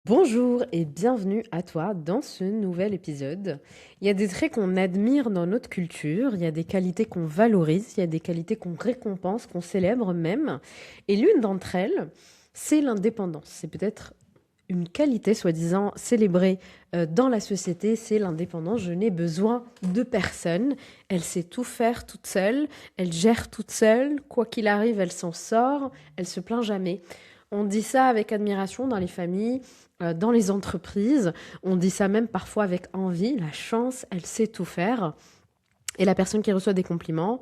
Bonjour et bienvenue à toi dans ce nouvel épisode. Il y a des traits qu'on admire dans notre culture, il y a des qualités qu'on valorise, il y a des qualités qu'on récompense, qu'on célèbre même. Et l'une d'entre elles, c'est l'indépendance. C'est peut-être une qualité soi-disant célébrée dans la société, c'est l'indépendance. Je n'ai besoin de personne. Elle sait tout faire toute seule, elle gère toute seule, quoi qu'il arrive, elle s'en sort, elle se plaint jamais. On dit ça avec admiration dans les familles, dans les entreprises. On dit ça même parfois avec envie. La chance, elle sait tout faire. Et la personne qui reçoit des compliments,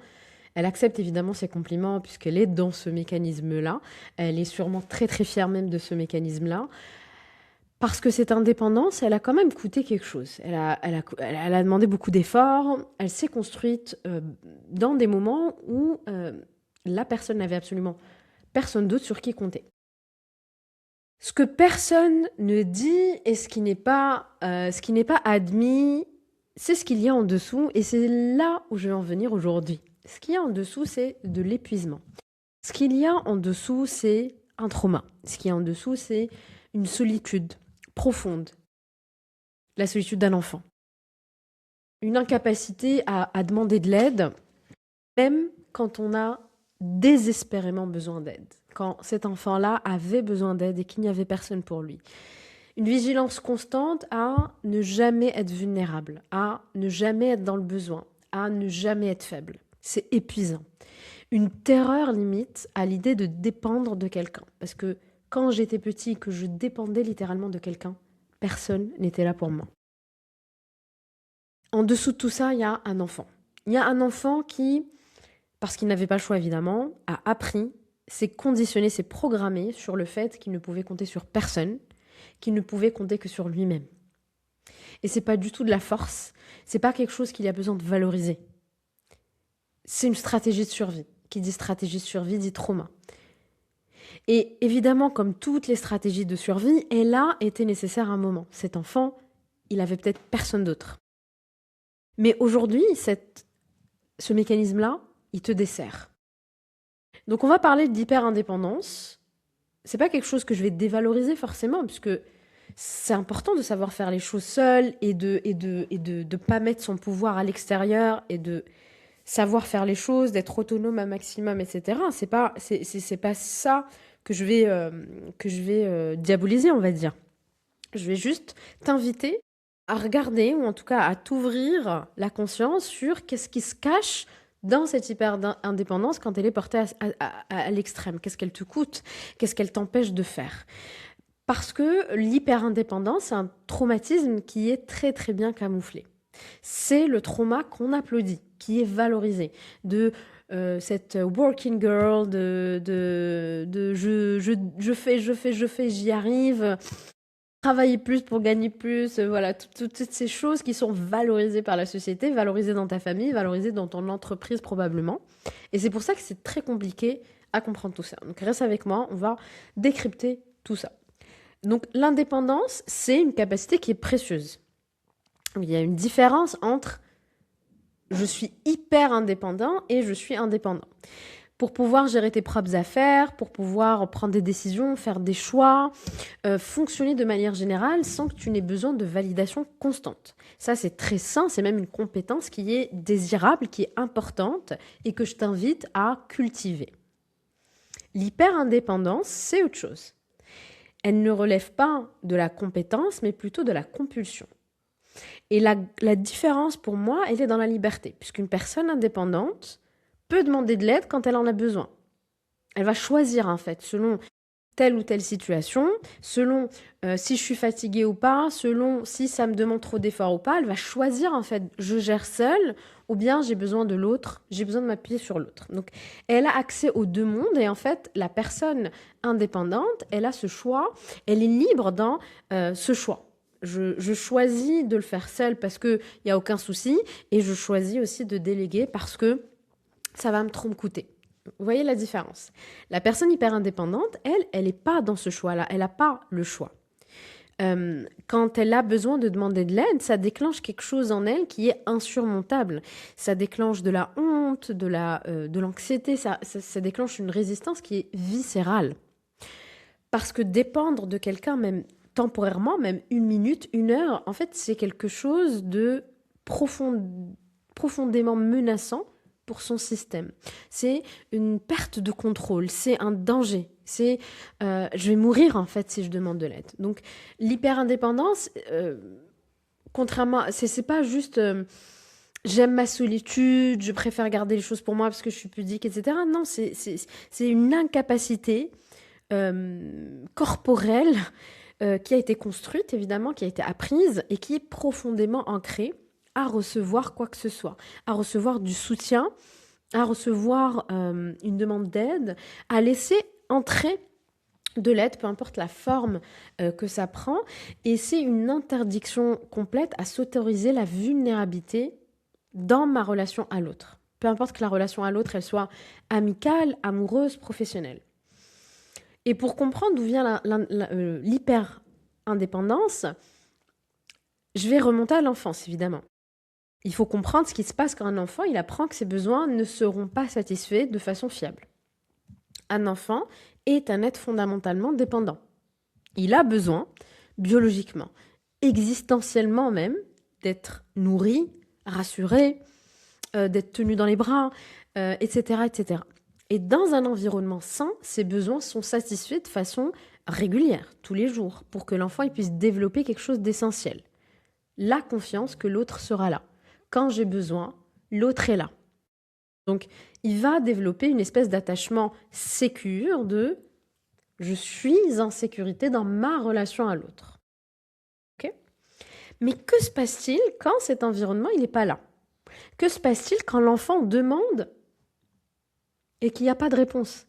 elle accepte évidemment ces compliments puisqu'elle est dans ce mécanisme-là. Elle est sûrement très très fière même de ce mécanisme-là. Parce que cette indépendance, elle a quand même coûté quelque chose. Elle a demandé beaucoup d'efforts. Elle s'est construite dans des moments où la personne n'avait absolument personne d'autre sur qui compter. Ce que personne ne dit et ce qui n'est pas admis, c'est ce qu'il y a en dessous. Et c'est là où je vais en venir aujourd'hui. Ce qu'il y a en dessous, c'est de l'épuisement. Ce qu'il y a en dessous, c'est un trauma. Ce qu'il y a en dessous, c'est une solitude profonde. La solitude d'un enfant. Une incapacité à demander de l'aide, même quand on a désespérément besoin d'aide. Quand cet enfant-là avait besoin d'aide et qu'il n'y avait personne pour lui. Une vigilance constante à ne jamais être vulnérable, à ne jamais être dans le besoin, à ne jamais être faible. C'est épuisant. Une terreur limite à l'idée de dépendre de quelqu'un. Parce que quand j'étais petit, que je dépendais littéralement de quelqu'un, personne n'était là pour moi. En dessous de tout ça, il y a un enfant. Il y a un enfant qui, parce qu'il n'avait pas le choix évidemment, a appris, s'est conditionné, s'est programmé sur le fait qu'il ne pouvait compter sur personne, qu'il ne pouvait compter que sur lui-même. Et c'est pas du tout de la force, c'est pas quelque chose qu'il y a besoin de valoriser. C'est une stratégie de survie. Qui dit stratégie de survie dit trauma. Et évidemment, comme toutes les stratégies de survie, elle a été nécessaire à un moment. Cet enfant, il avait peut-être personne d'autre. Mais aujourd'hui, ce mécanisme-là, il te dessert. Donc on va parler d'hyper-indépendance. C'est pas quelque chose que je vais dévaloriser forcément, puisque c'est important de savoir faire les choses seul et de pas mettre son pouvoir à l'extérieur et de savoir faire les choses, d'être autonome un maximum, etc. C'est pas ça que je vais diaboliser, on va dire. Je vais juste t'inviter à regarder, ou en tout cas à t'ouvrir la sur qu'est-ce qui se cache dans cette hyper-indépendance quand elle est portée à l'extrême. Qu'est-ce qu'elle te coûte? Qu'est-ce qu'elle t'empêche de faire? Parce que l'hyper-indépendance, c'est un traumatisme qui est très très bien camouflé. C'est le trauma qu'on applaudit, qui est valorisé, de cette working girl, de je fais, j'y arrive, travailler plus pour gagner plus, voilà, toutes ces choses qui sont valorisées par la société, valorisées dans ta famille, valorisées dans ton entreprise probablement. Et c'est pour ça que c'est très compliqué à comprendre tout ça. Donc reste avec moi, on va décrypter tout ça. Donc l'indépendance, c'est une capacité qui est précieuse. Il y a une différence entre je suis hyper indépendant et je suis indépendant. Pour pouvoir gérer tes propres affaires, pour pouvoir prendre des décisions, faire des choix, fonctionner de manière générale sans que tu n'aies besoin de validation constante. Ça, c'est très sain, c'est même une compétence qui est désirable, qui est importante et que je t'invite à cultiver. L'hyper-indépendance, c'est autre chose. Elle ne relève pas de la compétence, mais plutôt de la compulsion. Et la différence pour moi, elle est dans la liberté, puisqu'une personne indépendante peut demander de l'aide quand elle en a besoin. Elle va choisir en fait, selon telle ou telle situation, selon si je suis fatiguée ou pas, selon si ça me demande trop d'efforts ou pas, elle va choisir en fait, je gère seule ou bien j'ai besoin de l'autre, j'ai besoin de m'appuyer sur l'autre. Donc elle a accès aux deux mondes et en fait la personne indépendante, elle a ce choix, elle est libre dans ce choix. Je choisis de le faire seule parce qu'il n'y a aucun souci et je choisis aussi de déléguer parce que ça va trop me coûter. Vous voyez la différence? La personne hyper indépendante, elle n'est pas dans ce choix-là. Elle n'a pas le choix. Quand elle a besoin de demander de l'aide, ça déclenche quelque chose en elle qui est insurmontable. Ça déclenche de la honte, de l'anxiété, ça déclenche une résistance qui est viscérale. Parce que dépendre de quelqu'un, même temporairement, même 1 minute, 1 heure, en fait, c'est quelque chose de profondément menaçant pour son système. C'est une perte de contrôle, c'est un danger. C'est je vais mourir en fait si je demande de l'aide. Donc l'hyper-indépendance, contrairement, c'est pas juste j'aime ma solitude, je préfère garder les choses pour moi parce que je suis pudique, etc. Non, c'est une incapacité corporelle qui a été construite, évidemment, qui a été apprise et qui est profondément ancrée à recevoir quoi que ce soit, à recevoir du soutien, à recevoir une demande d'aide, à laisser entrer de l'aide, peu importe la forme que ça prend. Et c'est une interdiction complète à s'autoriser la vulnérabilité dans ma relation à l'autre. Peu importe que la relation à l'autre, elle soit amicale, amoureuse, professionnelle. Et pour comprendre d'où vient l'hyper-indépendance, je vais remonter à l'enfance, évidemment. Il faut comprendre ce qui se passe quand un enfant, il apprend que ses besoins ne seront pas satisfaits de façon fiable. Un enfant est un être fondamentalement dépendant. Il a besoin, biologiquement, existentiellement même, d'être nourri, rassuré, d'être tenu dans les bras, etc., etc. Et dans un environnement sain, ces besoins sont satisfaits de façon régulière, tous les jours, pour que l'enfant il puisse développer quelque chose d'essentiel. La confiance que l'autre sera là. Quand j'ai besoin, l'autre est là. Donc, il va développer une espèce d'attachement sécure de « je suis en sécurité dans ma relation à l'autre ». Okay. Mais que se passe-t-il quand cet environnement il n'est pas là? Que se passe-t-il quand l'enfant demande et qu'il n'y a pas de réponse?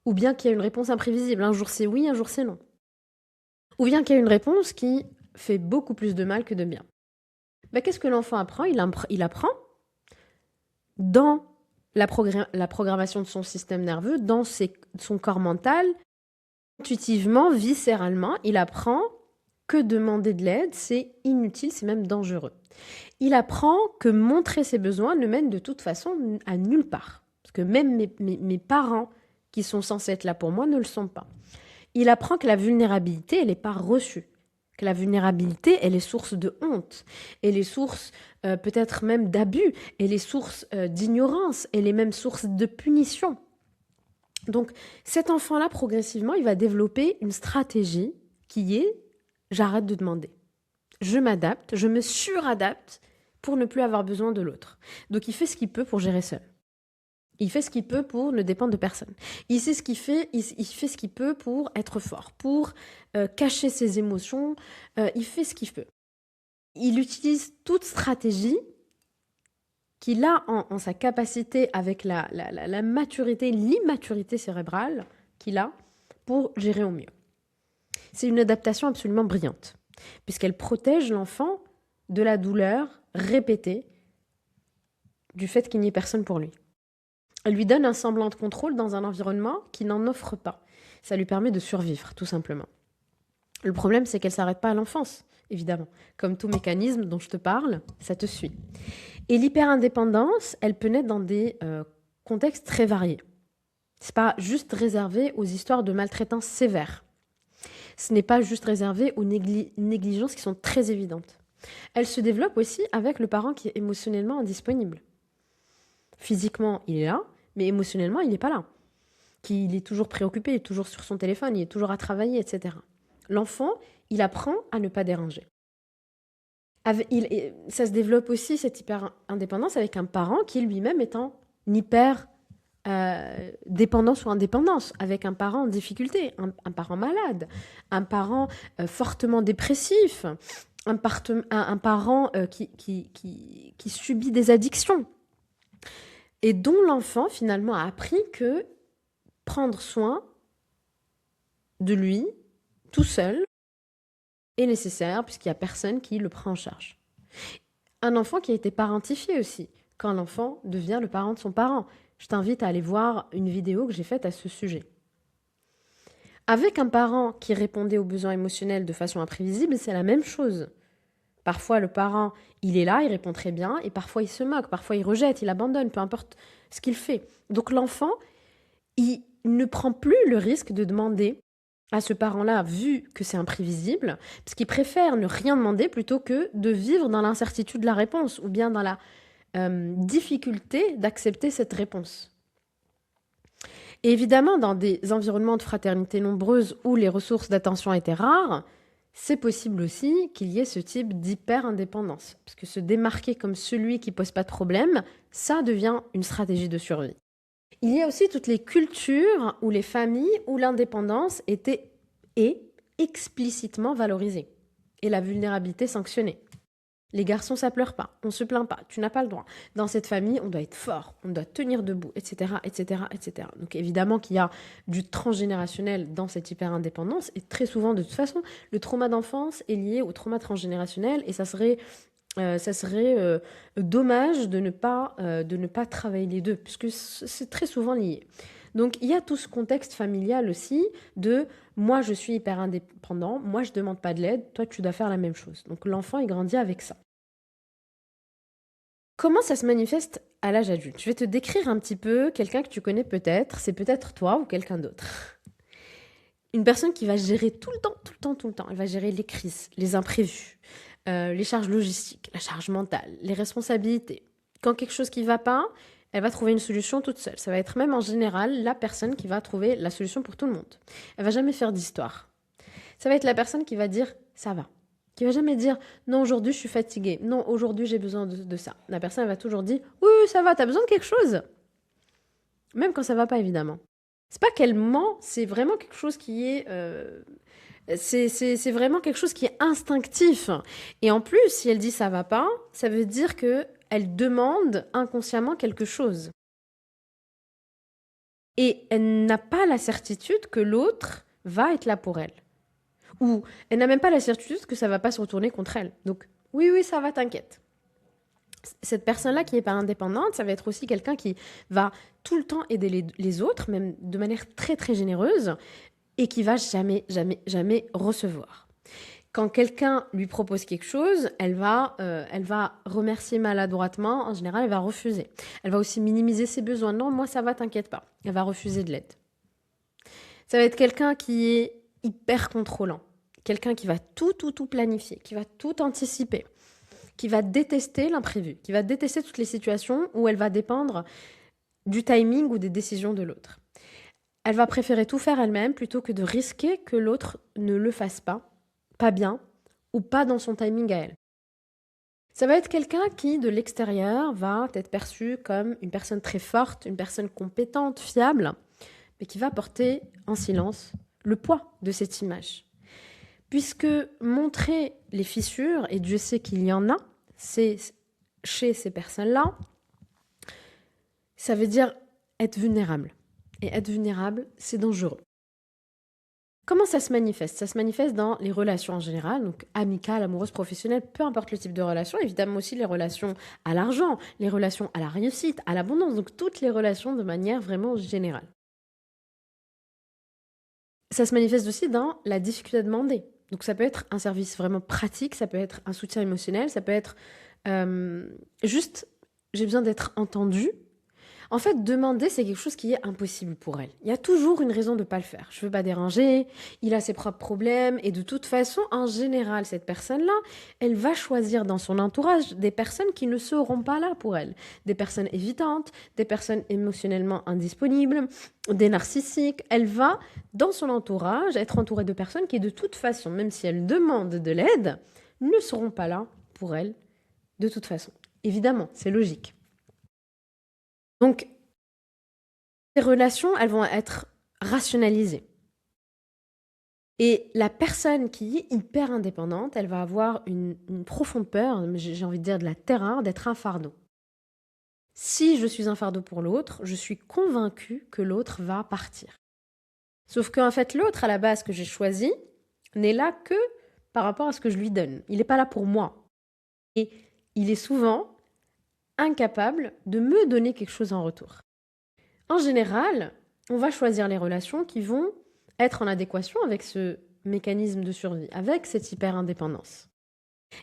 Ou bien qu'il y a une réponse imprévisible, un jour c'est oui, un jour c'est non. Ou bien qu'il y a une réponse qui fait beaucoup plus de mal que de bien. Ben, qu'est-ce que l'enfant apprend? Il apprend dans la programmation de son système nerveux, dans son corps mental, intuitivement, viscéralement, il apprend que demander de l'aide, c'est inutile, c'est même dangereux. Il apprend que montrer ses besoins ne mène de toute façon à nulle part. Parce que même mes parents qui sont censés être là pour moi ne le sont pas. Il apprend que la vulnérabilité, elle n'est pas reçue. Que la vulnérabilité, elle est source de honte. Elle est source peut-être même d'abus. Elle est source d'ignorance. Elle est même source de punition. Donc cet enfant-là, progressivement, il va développer une stratégie qui est « j'arrête de demander ». Je m'adapte, je me suradapte pour ne plus avoir besoin de l'autre. Donc il fait ce qu'il peut pour gérer seul. Il fait ce qu'il peut pour ne dépendre de personne. Il fait ce qu'il peut pour être fort, pour cacher ses émotions. Il fait ce qu'il peut. Il utilise toute stratégie qu'il a en sa capacité avec la maturité, l'immaturité cérébrale qu'il a pour gérer au mieux. C'est une adaptation absolument brillante, puisqu'elle protège l'enfant de la douleur répétée du fait qu'il n'y ait personne pour lui. Elle lui donne un semblant de contrôle dans un environnement qui n'en offre pas. Ça lui permet de survivre, tout simplement. Le problème, c'est qu'elle ne s'arrête pas à l'enfance, évidemment. Comme tout mécanisme dont je te parle, ça te suit. Et l'hyper-indépendance, elle peut naître dans des contextes très variés. Ce n'est pas juste réservé aux histoires de maltraitance sévère. Ce n'est pas juste réservé aux négligences qui sont très évidentes. Elle se développe aussi avec le parent qui est émotionnellement indisponible. Physiquement, il est là, mais émotionnellement, il n'est pas là. Il est toujours préoccupé, il est toujours sur son téléphone, il est toujours à travailler, etc. L'enfant, il apprend à ne pas déranger. Ça se développe aussi, cette hyper-indépendance, avec un parent qui lui-même est en hyper-dépendance ou indépendance, avec un parent en difficulté, un parent malade, un parent fortement dépressif, un parent qui subit des addictions, et dont l'enfant, finalement, a appris que prendre soin de lui, tout seul, est nécessaire, puisqu'il n'y a personne qui le prend en charge. Un enfant qui a été parentifié aussi, quand l'enfant devient le parent de son parent. Je t'invite à aller voir une vidéo que j'ai faite à ce sujet. Avec un parent qui répondait aux besoins émotionnels de façon imprévisible, c'est la même chose. Parfois, le parent, il est là, il répond très bien, et parfois, il se moque, parfois, il rejette, il abandonne, peu importe ce qu'il fait. Donc, l'enfant, il ne prend plus le risque de demander à ce parent-là, vu que c'est imprévisible, parce qu'il préfère ne rien demander plutôt que de vivre dans l'incertitude de la réponse ou bien dans la difficulté d'accepter cette réponse. Et évidemment, dans des environnements de fraternité nombreuses où les ressources d'attention étaient rares, c'est possible aussi qu'il y ait ce type d'hyper-indépendance. Parce que se démarquer comme celui qui pose pas de problème, ça devient une stratégie de survie. Il y a aussi toutes les cultures ou les familles où l'indépendance est explicitement valorisée et la vulnérabilité sanctionnée. Les garçons, ça pleure pas, on se plaint pas, tu n'as pas le droit. Dans cette famille, on doit être fort, on doit tenir debout, etc., etc., etc. Donc évidemment qu'il y a du transgénérationnel dans cette hyper-indépendance, et très souvent, de toute façon, le trauma d'enfance est lié au trauma transgénérationnel, et ça serait dommage de ne pas travailler les deux, puisque c'est très souvent lié. Donc il y a tout ce contexte familial aussi de moi je suis hyper indépendant, moi je demande pas de l'aide, toi tu dois faire la même chose. Donc l'enfant il grandit avec ça. Comment ça se manifeste à l'âge adulte? Je vais te décrire un petit peu quelqu'un que tu connais peut-être, c'est peut-être toi ou quelqu'un d'autre. Une personne qui va gérer tout le temps, tout le temps, tout le temps. Elle va gérer les crises, les imprévus, les charges logistiques, la charge mentale, les responsabilités. Quand quelque chose qui ne va pas, elle va trouver une solution toute seule. Ça va être même en général la personne qui va trouver la solution pour tout le monde. Elle va jamais faire d'histoire. Ça va être la personne qui va dire ça va. Qui va jamais dire non, aujourd'hui je suis fatiguée. Non, aujourd'hui j'ai besoin de ça. La personne elle va toujours dire oui, ça va, t'as besoin de quelque chose. Même quand ça va pas, évidemment. C'est pas qu'elle ment, c'est vraiment quelque chose qui est. C'est vraiment quelque chose qui est instinctif. Et en plus, si elle dit ça va pas, ça veut dire que elle demande inconsciemment quelque chose. Et elle n'a pas la certitude que l'autre va être là pour elle. Ou elle n'a même pas la certitude que ça va pas se retourner contre elle. Donc, oui, oui, ça va, t'inquiète. Cette personne-là qui n'est pas indépendante, ça va être aussi quelqu'un qui va tout le temps aider les autres, même de manière très, très généreuse, et qui va jamais, jamais, jamais recevoir. Quand quelqu'un lui propose quelque chose, elle va remercier maladroitement. En général, elle va refuser. Elle va aussi minimiser ses besoins. Non, moi, ça va, t'inquiète pas. Elle va refuser de l'aide. Ça va être quelqu'un qui est hyper contrôlant. Quelqu'un qui va tout planifier, qui va tout anticiper, qui va détester l'imprévu, qui va détester toutes les situations où elle va dépendre du timing ou des décisions de l'autre. Elle va préférer tout faire elle-même plutôt que de risquer que l'autre ne le fasse pas bien, ou pas dans son timing à elle. Ça va être quelqu'un qui, de l'extérieur, va être perçu comme une personne très forte, une personne compétente, fiable, mais qui va porter en silence le poids de cette image. Puisque montrer les fissures, et Dieu sait qu'il y en a, c'est chez ces personnes-là, ça veut dire être vulnérable. Et être vulnérable, c'est dangereux. Comment ça se manifeste? Ça se manifeste dans les relations en général, donc amicales, amoureuses, professionnelles, peu importe le type de relation, évidemment aussi les relations à l'argent, les relations à la réussite, à l'abondance, donc toutes les relations de manière vraiment générale. Ça se manifeste aussi dans la difficulté à demander. Donc ça peut être un service vraiment pratique, ça peut être un soutien émotionnel, ça peut être juste j'ai besoin d'être entendue. En fait, demander, c'est quelque chose qui est impossible pour elle. Il y a toujours une raison de ne pas le faire. Je ne veux pas déranger, il a ses propres problèmes, et de toute façon, en général, cette personne-là, elle va choisir dans son entourage des personnes qui ne seront pas là pour elle. Des personnes évitantes, des personnes émotionnellement indisponibles, des narcissiques. Elle va, dans son entourage, être entourée de personnes qui, de toute façon, même si elle demande de l'aide, ne seront pas là pour elle, de toute façon. Évidemment, c'est logique. Donc, ces relations, elles vont être rationalisées. Et la personne qui est hyper indépendante, elle va avoir une profonde peur, j'ai envie de dire de la terreur, d'être un fardeau. Si je suis un fardeau pour l'autre, je suis convaincue que l'autre va partir. Sauf qu'en fait, l'autre, à la base, que j'ai choisi, n'est là que par rapport à ce que je lui donne. Il n'est pas là pour moi. Et il est souvent incapable de me donner quelque chose en retour. En général, on va choisir les relations qui vont être en adéquation avec ce mécanisme de survie, avec cette hyper-indépendance.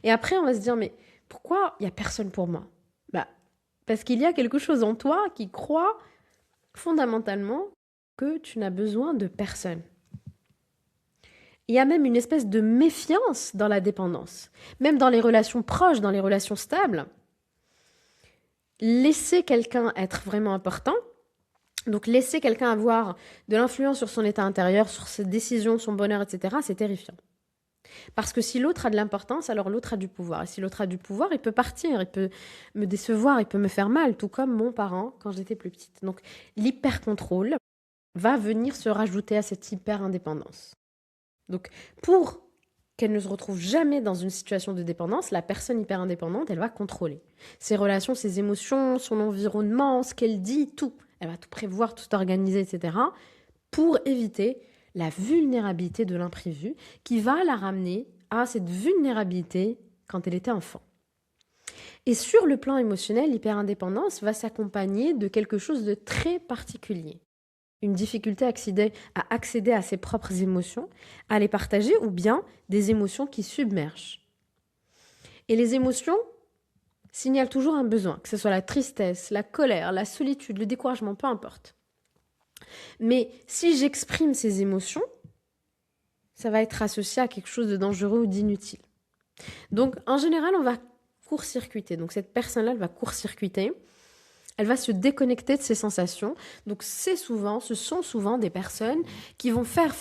Et après, on va se dire, mais pourquoi il n'y a personne pour moi? Parce qu'il y a quelque chose en toi qui croit fondamentalement que tu n'as besoin de personne. Il y a même une espèce de méfiance dans la dépendance. Même dans les relations proches, dans les relations stables, laisser quelqu'un être vraiment important, donc laisser quelqu'un avoir de l'influence sur son état intérieur, sur ses décisions, son bonheur, etc., c'est terrifiant. Parce que si l'autre a de l'importance, alors l'autre a du pouvoir. Et si l'autre a du pouvoir, il peut partir, il peut me décevoir, il peut me faire mal, tout comme mon parent quand j'étais plus petite. Donc l'hyper-contrôle va venir se rajouter à cette hyper-indépendance. Donc pour qu'elle ne se retrouve jamais dans une situation de dépendance, la personne hyper-indépendante, elle va contrôler ses relations, ses émotions, son environnement, ce qu'elle dit, tout. Elle va tout prévoir, tout organiser, etc. pour éviter la vulnérabilité de l'imprévu qui va la ramener à cette vulnérabilité quand elle était enfant. Et sur le plan émotionnel, l'hyperindépendance va s'accompagner de quelque chose de très particulier. Une difficulté à accéder à ses propres émotions, à les partager ou bien des émotions qui submergent. Et les émotions signalent toujours un besoin, que ce soit la tristesse, la colère, la solitude, le découragement, peu importe. Mais si j'exprime ces émotions, ça va être associé à quelque chose de dangereux ou d'inutile. Donc, en général, on va court-circuiter. Donc, cette personne-là, elle va court-circuiter. Elle va se déconnecter de ses sensations. Donc, ce sont souvent des personnes qui vont faire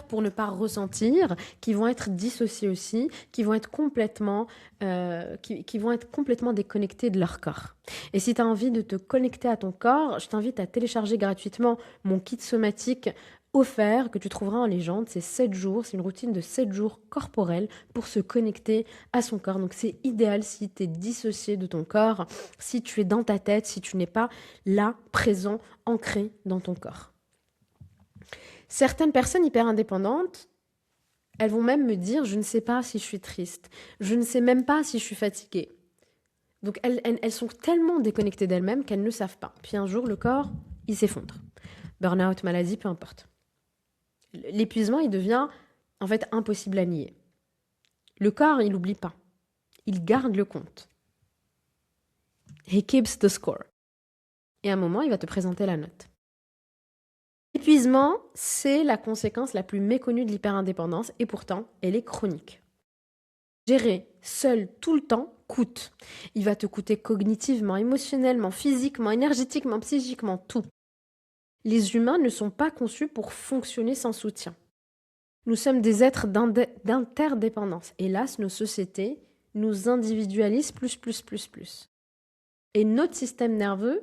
pour ne pas ressentir, qui vont être dissociées aussi, qui vont être complètement déconnectées de leur corps. Et si tu as envie de te connecter à ton corps, je t'invite à télécharger gratuitement mon kit somatique offert que tu trouveras en légende. C'est 7 jours, c'est une routine de 7 jours corporels pour se connecter à son corps. Donc c'est idéal si tu es dissocié de ton corps, si tu es dans ta tête, si tu n'es pas là, présent, ancré dans ton corps. Certaines personnes hyper indépendantes, elles vont même me dire « je ne sais pas si je suis triste, je ne sais même pas si je suis fatiguée ». Donc elles sont tellement déconnectées d'elles-mêmes qu'elles ne savent pas. Puis un jour, le corps, il s'effondre. Burn-out, maladie, peu importe. L'épuisement, il devient en fait impossible à nier. Le corps, il n'oublie pas. Il garde le compte. He keeps the score. Et à un moment, il va te présenter la note. L'épuisement, c'est la conséquence la plus méconnue de l'hyperindépendance et pourtant, elle est chronique. Gérer seul tout le temps coûte. Il va te coûter cognitivement, émotionnellement, physiquement, énergétiquement, psychiquement, tout. Les humains ne sont pas conçus pour fonctionner sans soutien. Nous sommes des êtres d'interdépendance. Hélas, nos sociétés nous individualisent plus. Et notre système nerveux,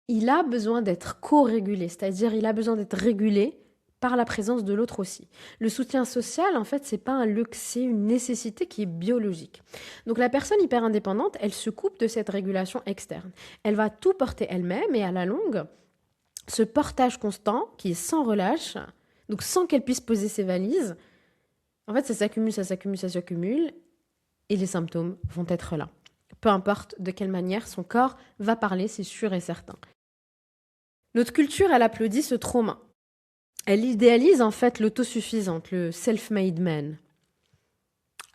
il a besoin d'être co-régulé, c'est-à-dire il a besoin d'être régulé par la présence de l'autre aussi. Le soutien social, en fait, c'est pas un luxe, c'est une nécessité qui est biologique. Donc la personne hyper indépendante, elle se coupe de cette régulation externe. Elle va tout porter elle-même et à la longue, ce portage constant qui est sans relâche, donc sans qu'elle puisse poser ses valises, en fait, ça s'accumule, et les symptômes vont être là. Peu importe de quelle manière son corps va parler, c'est sûr et certain. Notre culture, elle applaudit ce trauma. Elle idéalise en fait l'autosuffisante, le self-made man.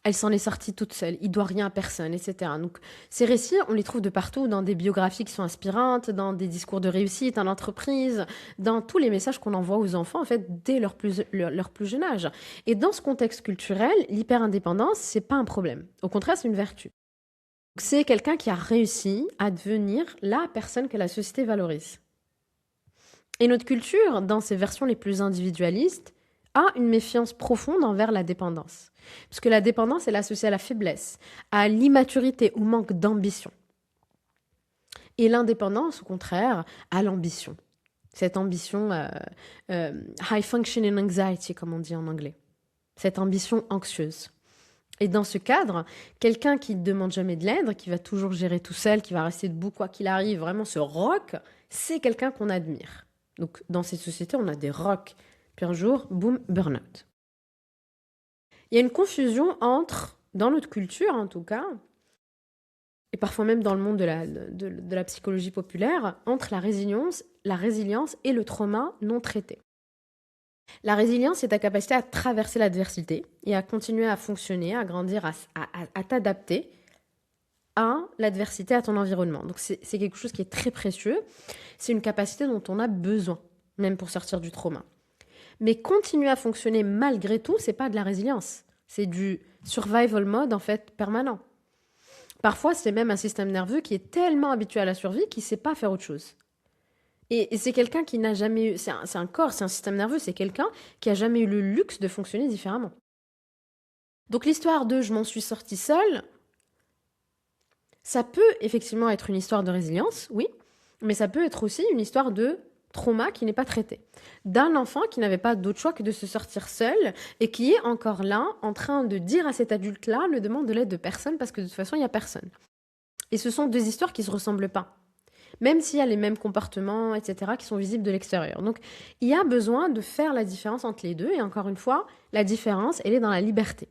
Elle s'en est sortie toute seule, il doit rien à personne, etc. Donc, ces récits, on les trouve de partout, dans des biographies qui sont inspirantes, dans des discours de réussite en entreprise, dans tous les messages qu'on envoie aux enfants, en fait, dès leur plus jeune âge. Et dans ce contexte culturel, l'hyper-indépendance, c'est pas un problème. Au contraire, c'est une vertu. C'est quelqu'un qui a réussi à devenir la personne que la société valorise. Et notre culture, dans ses versions les plus individualistes, a une méfiance profonde envers la dépendance. Parce que la dépendance, elle est associée à la faiblesse, à l'immaturité, au manque d'ambition. Et l'indépendance, au contraire, à l'ambition. Cette ambition high functioning anxiety, comme on dit en anglais. Cette ambition anxieuse. Et dans ce cadre, quelqu'un qui ne demande jamais de l'aide, qui va toujours gérer tout seul, qui va rester debout quoi qu'il arrive, vraiment ce rock, c'est quelqu'un qu'on admire. Donc dans ces sociétés, on a des rocks. Puis un jour, boum, burn-out. Il y a une confusion entre, dans notre culture en tout cas, et parfois même dans le monde de la psychologie populaire, entre la résilience et le trauma non traité. La résilience, c'est ta capacité à traverser l'adversité et à continuer à fonctionner, à grandir, à t'adapter à l'adversité, à ton environnement. Donc c'est quelque chose qui est très précieux. C'est une capacité dont on a besoin, même pour sortir du trauma. Mais continuer à fonctionner malgré tout, c'est pas de la résilience. C'est du survival mode, en fait, permanent. Parfois, c'est même un système nerveux qui est tellement habitué à la survie qu'il ne sait pas faire autre chose. Et c'est quelqu'un qui n'a jamais eu... C'est un corps, c'est un système nerveux, c'est quelqu'un qui a jamais eu le luxe de fonctionner différemment. Donc l'histoire de « je m'en suis sortie seule », ça peut effectivement être une histoire de résilience, oui, mais ça peut être aussi une histoire de trauma qui n'est pas traité. D'un enfant qui n'avait pas d'autre choix que de se sortir seul et qui est encore là en train de dire à cet adulte-là « ne demande de l'aide de personne parce que de toute façon, il n'y a personne ». Et ce sont deux histoires qui ne se ressemblent pas, même s'il y a les mêmes comportements, etc., qui sont visibles de l'extérieur. Donc, il y a besoin de faire la différence entre les deux. Et encore une fois, la différence, elle est dans la liberté.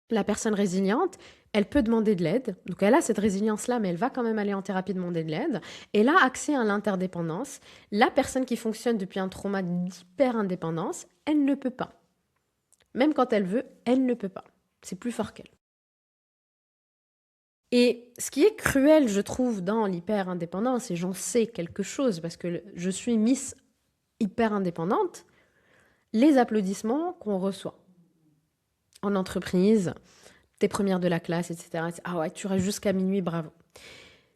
La personne résiliente, elle peut demander de l'aide. Donc, elle a cette résilience-là, mais elle va quand même aller en thérapie demander de l'aide. Elle a accès à l'interdépendance. La personne qui fonctionne depuis un trauma d'hyper-indépendance, elle ne peut pas. Même quand elle veut, elle ne peut pas. C'est plus fort qu'elle. Et ce qui est cruel, je trouve, dans l'hyper-indépendance, et j'en sais quelque chose parce que je suis Miss hyper-indépendante, les applaudissements qu'on reçoit en entreprise, t'es première de la classe, etc. Ah ouais, tu restes jusqu'à minuit, bravo.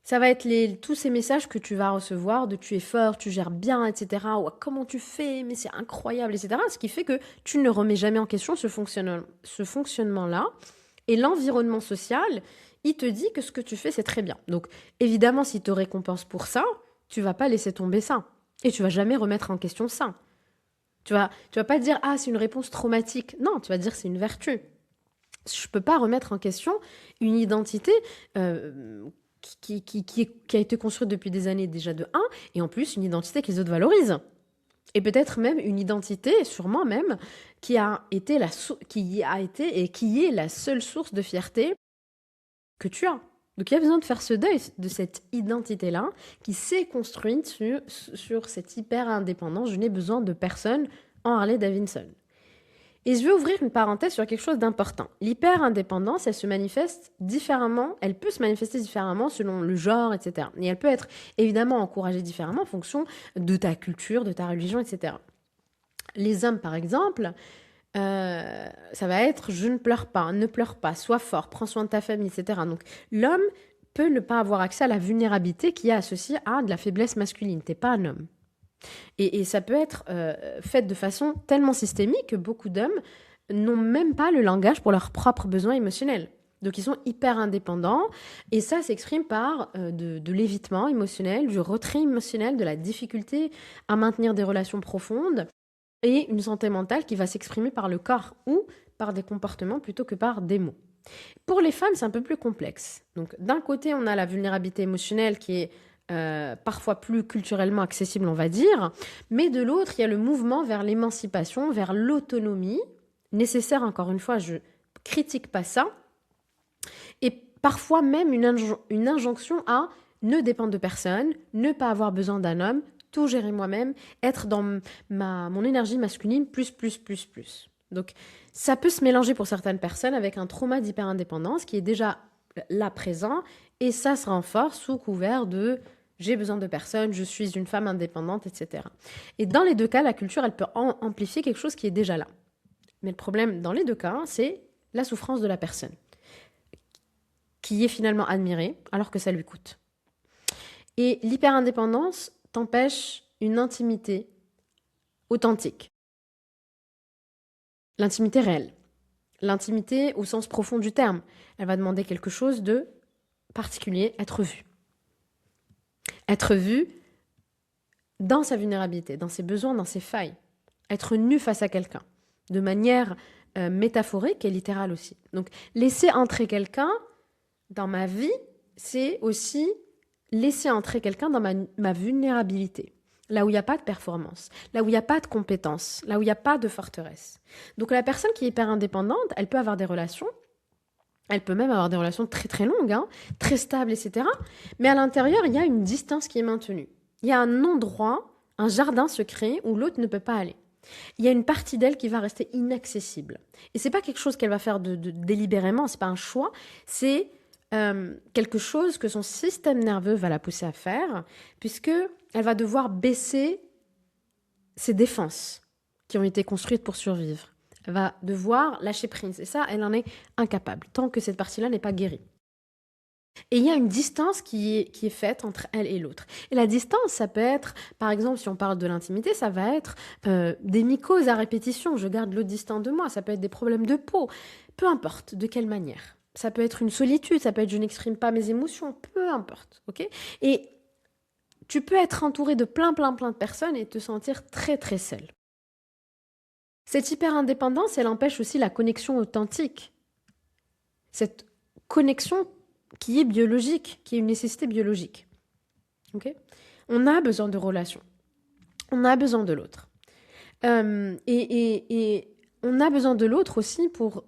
Ça va être tous ces messages que tu vas recevoir de tu es fort, tu gères bien, etc. Ouais, comment tu fais, mais c'est incroyable, etc. Ce qui fait que tu ne remets jamais en question ce fonctionnement-là. Et l'environnement social, il te dit que ce que tu fais, c'est très bien. Donc, évidemment, s'il te récompense pour ça, tu vas pas laisser tomber ça. Et tu vas jamais remettre en question ça. Tu vas pas dire « Ah, c'est une réponse traumatique ». Non, tu vas dire « C'est une vertu ». Je peux pas remettre en question une identité qui a été construite depuis des années déjà de 1, et en plus, une identité que les autres valorisent. Et peut-être même une identité, sûrement même, qui a été et qui est la seule source de fierté que tu as. Donc il y a besoin de faire ce deuil de cette identité-là qui s'est construite sur cette hyper-indépendance. Je n'ai besoin de personne en Harley Davidson. Et je vais ouvrir une parenthèse sur quelque chose d'important. L'hyper-indépendance, elle se manifeste différemment, elle peut se manifester différemment selon le genre, etc. Et elle peut être évidemment encouragée différemment en fonction de ta culture, de ta religion, etc. Les hommes, par exemple, ça va être « je ne pleure pas, sois fort, prends soin de ta famille, etc. » Donc l'homme peut ne pas avoir accès à la vulnérabilité qui est associée à de la faiblesse masculine. T'es pas un homme. Et ça peut être fait de façon tellement systémique que beaucoup d'hommes n'ont même pas le langage pour leurs propres besoins émotionnels. Donc ils sont hyper indépendants et ça s'exprime par de l'évitement émotionnel, du retrait émotionnel, de la difficulté à maintenir des relations profondes et une santé mentale qui va s'exprimer par le corps ou par des comportements plutôt que par des mots. Pour les femmes, c'est un peu plus complexe. Donc d'un côté, on a la vulnérabilité émotionnelle qui est parfois plus culturellement accessible, on va dire, mais de l'autre, il y a le mouvement vers l'émancipation, vers l'autonomie, nécessaire, encore une fois, je critique pas ça, et parfois même une injonction à ne dépendre de personne, ne pas avoir besoin d'un homme, tout gérer moi-même, être dans mon énergie masculine, plus. Donc, ça peut se mélanger pour certaines personnes avec un trauma d'hyperindépendance qui est déjà là présent, et ça se renforce sous couvert de j'ai besoin de personne, je suis une femme indépendante, etc. Et dans les deux cas, la culture, elle peut amplifier quelque chose qui est déjà là. Mais le problème, dans les deux cas, c'est la souffrance de la personne, qui est finalement admirée, alors que ça lui coûte. Et l'hyperindépendance t'empêche une intimité authentique. L'intimité réelle. L'intimité au sens profond du terme. Elle va demander quelque chose de particulier, être vue. Être vue dans sa vulnérabilité, dans ses besoins, dans ses failles. Être nu face à quelqu'un, de manière métaphorique et littérale aussi. Donc, laisser entrer quelqu'un dans ma vie, c'est aussi laisser entrer quelqu'un dans ma vulnérabilité. Là où il n'y a pas de performance, là où il n'y a pas de compétence, là où il n'y a pas de forteresse. Donc la personne qui est hyper indépendante, elle peut avoir des relations, elle peut même avoir des relations très très longues, très stables, etc. Mais à l'intérieur, il y a une distance qui est maintenue. Il y a un endroit, un jardin secret où l'autre ne peut pas aller. Il y a une partie d'elle qui va rester inaccessible. Et c'est pas quelque chose qu'elle va faire délibérément, c'est pas un choix, c'est quelque chose que son système nerveux va la pousser à faire, puisque elle va devoir baisser ses défenses, qui ont été construites pour survivre. Elle va devoir lâcher prise. Et ça, elle en est incapable, tant que cette partie-là n'est pas guérie. Et il y a une distance qui est faite entre elle et l'autre. Et la distance, ça peut être, par exemple, si on parle de l'intimité, ça va être des mycoses à répétition. Je garde l'autre distant de moi. Ça peut être des problèmes de peau. Peu importe de quelle manière. Ça peut être une solitude. Ça peut être je n'exprime pas mes émotions. Peu importe. Ok ? Et tu peux être entouré de plein de personnes et te sentir très, très seul. Cette hyper-indépendance, elle empêche aussi la connexion authentique. Cette connexion qui est biologique, qui est une nécessité biologique. Okay ? On a besoin de relations. On a besoin de l'autre. Et on a besoin de l'autre aussi pour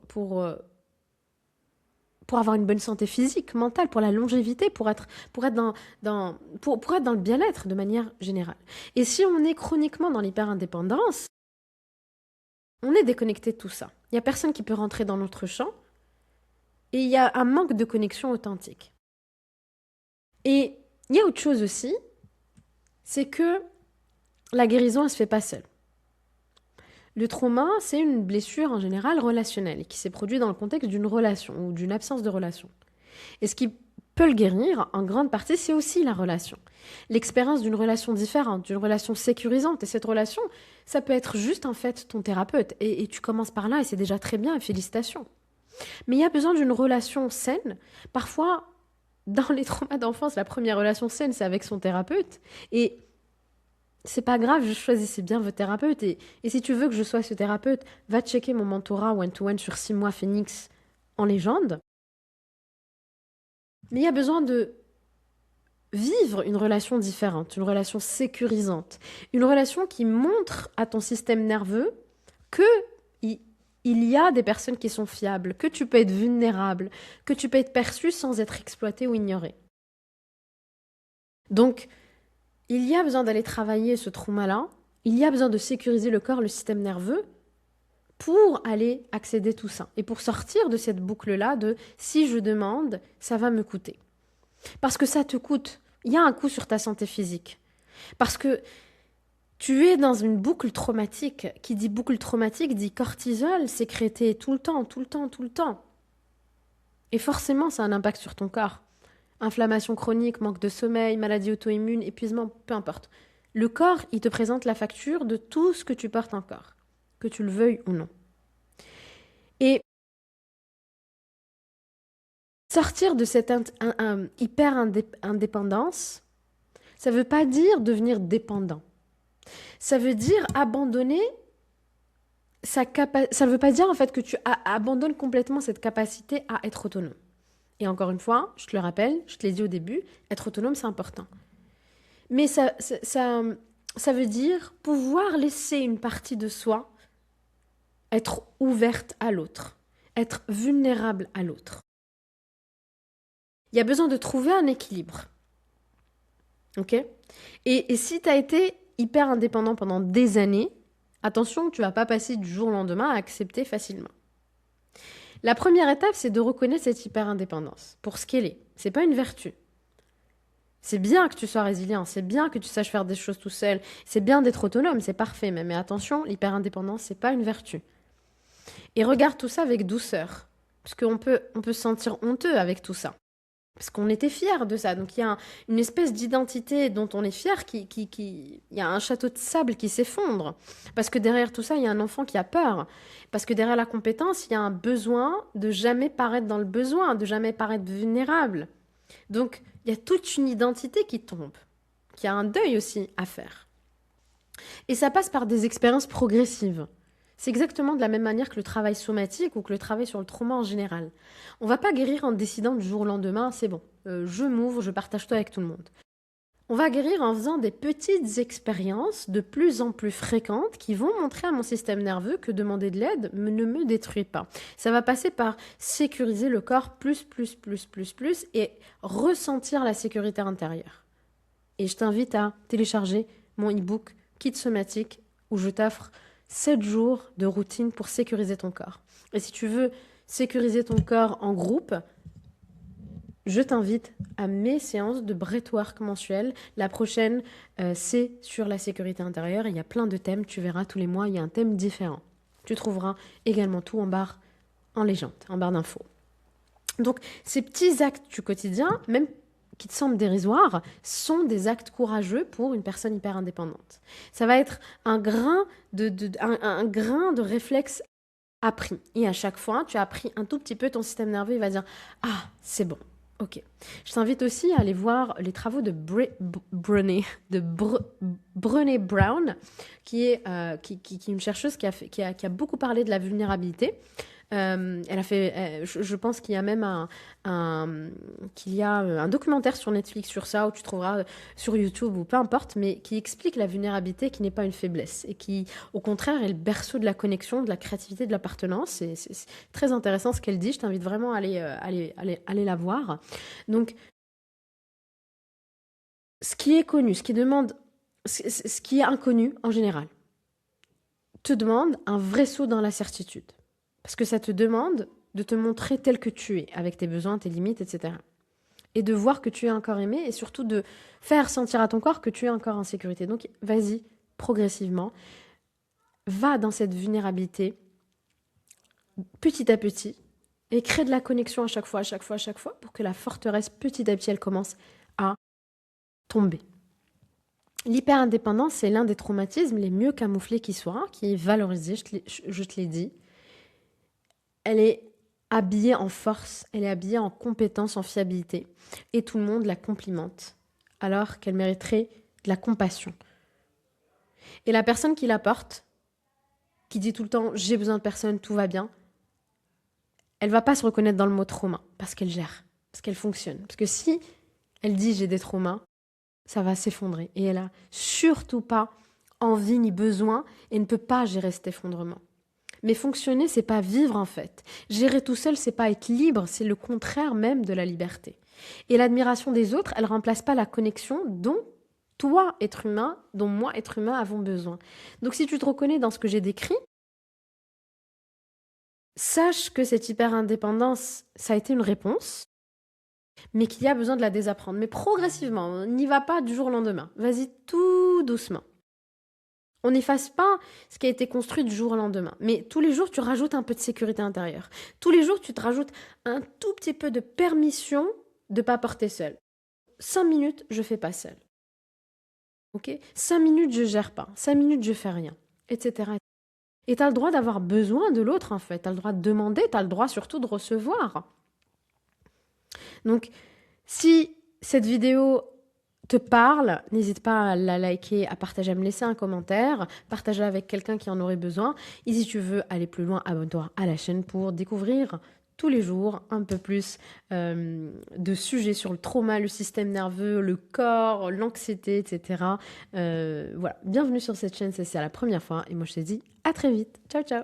avoir une bonne santé physique, mentale, pour la longévité, pour être dans le bien-être de manière générale. Et si on est chroniquement dans l'hyper-indépendance, on est déconnecté de tout ça. Il n'y a personne qui peut rentrer dans notre champ et il y a un manque de connexion authentique. Et il y a autre chose aussi, c'est que la guérison, elle ne se fait pas seule. Le trauma, c'est une blessure en général relationnelle qui s'est produite dans le contexte d'une relation ou d'une absence de relation. Et ce qui peut le guérir, en grande partie, c'est aussi la relation. L'expérience d'une relation différente, d'une relation sécurisante. Et cette relation, ça peut être juste en fait ton thérapeute. Et tu commences par là et c'est déjà très bien, félicitations. Mais il y a besoin d'une relation saine. Parfois, dans les traumas d'enfance, la première relation saine, c'est avec son thérapeute. Et c'est pas grave, je choisissais bien votre thérapeute. Et si tu veux que je sois ce thérapeute, va checker mon mentorat one-to-one sur 6 mois Phoenix en légende. Mais il y a besoin de vivre une relation différente, une relation sécurisante, une relation qui montre à ton système nerveux que il y a des personnes qui sont fiables, que tu peux être vulnérable, que tu peux être perçu sans être exploité ou ignoré. Donc, il y a besoin d'aller travailler ce trauma-là, il y a besoin de sécuriser le corps, le système nerveux, pour aller accéder à tout ça. Et pour sortir de cette boucle-là de « si je demande, ça va me coûter ». Parce que ça te coûte. Il y a un coût sur ta santé physique. Parce que tu es dans une boucle traumatique. Qui dit boucle traumatique dit cortisol sécrété tout le temps. Et forcément, ça a un impact sur ton corps. Inflammation chronique, manque de sommeil, maladie auto-immune, épuisement, peu importe. Le corps, il te présente la facture de tout ce que tu portes encore, que tu le veuilles ou non. Et sortir de cette hyper-indépendance, ça ne veut pas dire devenir dépendant. Ça veut dire abandonner ça ne veut pas dire en fait que tu abandonnes complètement cette capacité à être autonome. Et encore une fois, je te le rappelle, je te l'ai dit au début, être autonome, c'est important. Mais ça veut dire pouvoir laisser une partie de soi être ouverte à l'autre, être vulnérable à l'autre. Il y a besoin de trouver un équilibre. Ok ? Et si tu as été hyper indépendant pendant des années, attention, tu ne vas pas passer du jour au lendemain à accepter facilement. La première étape, c'est de reconnaître cette hyper-indépendance pour ce qu'elle est. Ce n'est pas une vertu. C'est bien que tu sois résilient, c'est bien que tu saches faire des choses tout seul, c'est bien d'être autonome, c'est parfait. Mais attention, l'hyper-indépendance, ce n'est pas une vertu. Et regarde tout ça avec douceur, parce qu'on peut se sentir honteux avec tout ça. Parce qu'on était fiers de ça. Donc il y a une espèce d'identité dont on est fier, il y a un château de sable qui s'effondre. Parce que derrière tout ça, il y a un enfant qui a peur. Parce que derrière la compétence, il y a un besoin de jamais paraître dans le besoin, de jamais paraître vulnérable. Donc il y a toute une identité qui tombe, qui a un deuil aussi à faire. Et ça passe par des expériences progressives. C'est exactement de la même manière que le travail somatique ou que le travail sur le trauma en général. On ne va pas guérir en décidant du jour au lendemain, c'est bon, je m'ouvre, je partage tout avec tout le monde. On va guérir en faisant des petites expériences de plus en plus fréquentes qui vont montrer à mon système nerveux que demander de l'aide ne me détruit pas. Ça va passer par sécuriser le corps plus et ressentir la sécurité intérieure. Et je t'invite à télécharger mon e-book Kit Somatique où je t'offre 7 jours de routine pour sécuriser ton corps. Et si tu veux sécuriser ton corps en groupe, je t'invite à mes séances de breathwork mensuelles. La prochaine, c'est sur la sécurité intérieure. Il y a plein de thèmes, tu verras tous les mois, il y a un thème différent. Tu trouveras également tout en barre en légende, en barre d'infos. Donc, ces petits actes du quotidien, même qui te semblent dérisoires, sont des actes courageux pour une personne hyper indépendante. Ça va être un grain un grain de réflexe appris. Et à chaque fois, tu as appris un tout petit peu, ton système nerveux, il va dire « Ah, c'est bon, ok ». Je t'invite aussi à aller voir les travaux de Brené Brown, qui est une chercheuse qui a beaucoup parlé de la vulnérabilité. Elle a fait, je pense qu'il y a même un documentaire sur Netflix sur ça, où tu trouveras sur YouTube ou peu importe, mais qui explique la vulnérabilité qui n'est pas une faiblesse et qui, au contraire, est le berceau de la connexion, de la créativité, de l'appartenance. C'est très intéressant ce qu'elle dit. Je t'invite vraiment à aller la voir. Donc, ce qui est connu, ce qui est inconnu en général, te demande un vrai saut dans la certitude. Parce que ça te demande de te montrer tel que tu es, avec tes besoins, tes limites, etc. Et de voir que tu es encore aimé, et surtout de faire sentir à ton corps que tu es encore en sécurité. Donc, vas-y, progressivement, va dans cette vulnérabilité, petit à petit, et crée de la connexion à chaque fois, pour que la forteresse, petit à petit, elle commence à tomber. L'hyper-indépendance, c'est l'un des traumatismes les mieux camouflés qui soit, qui est valorisé, je te l'ai dit. Elle est habillée en force, elle est habillée en compétence, en fiabilité. Et tout le monde la complimente, alors qu'elle mériterait de la compassion. Et la personne qui la porte, qui dit tout le temps « j'ai besoin de personne, tout va bien », elle va pas se reconnaître dans le mot trauma, parce qu'elle gère, parce qu'elle fonctionne. Parce que si elle dit « j'ai des traumas », ça va s'effondrer. Et elle a surtout pas envie ni besoin et ne peut pas gérer cet effondrement. Mais fonctionner, c'est pas vivre en fait. Gérer tout seul, c'est pas être libre, c'est le contraire même de la liberté. Et l'admiration des autres, elle remplace pas la connexion dont toi, être humain, dont moi, être humain, avons besoin. Donc si tu te reconnais dans ce que j'ai décrit, sache que cette hyper-indépendance, ça a été une réponse, mais qu'il y a besoin de la désapprendre. Mais progressivement, n'y va pas du jour au lendemain. Vas-y tout doucement. On n'efface pas ce qui a été construit du jour au lendemain. Mais tous les jours, tu rajoutes un peu de sécurité intérieure. Tous les jours, tu te rajoutes un tout petit peu de permission de ne pas porter seul. 5 minutes, je ne fais pas seul. Ok ? 5 minutes, je ne gère pas. 5 minutes, je ne fais rien. Etc. Et tu as le droit d'avoir besoin de l'autre, en fait. Tu as le droit de demander, tu as le droit surtout de recevoir. Donc, si cette vidéo te parle, n'hésite pas à la liker, à partager, à me laisser un commentaire, partage-la avec quelqu'un qui en aurait besoin. Et si tu veux aller plus loin, abonne-toi à la chaîne pour découvrir tous les jours un peu plus de sujets sur le trauma, le système nerveux, le corps, l'anxiété, etc. Voilà, bienvenue sur cette chaîne, c'est la première fois. Et moi je te dis à très vite. Ciao, ciao.